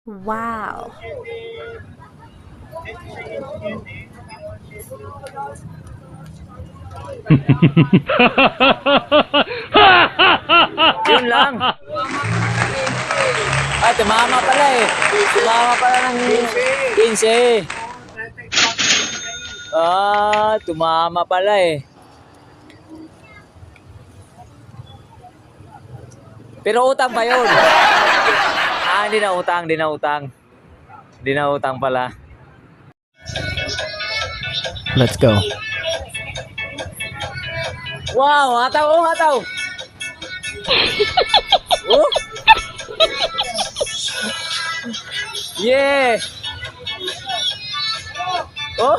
Wow. Yun lang. Ah, tumama pala eh. Tumama pala ng 15. Ah, tumama pala eh. Pero utang pa yun. Ah, hindi na utang, hindi na utang. Hindi na utang pala. Let's go. Wow, hataw, oh, hataw. Oh. Yeah. Oh.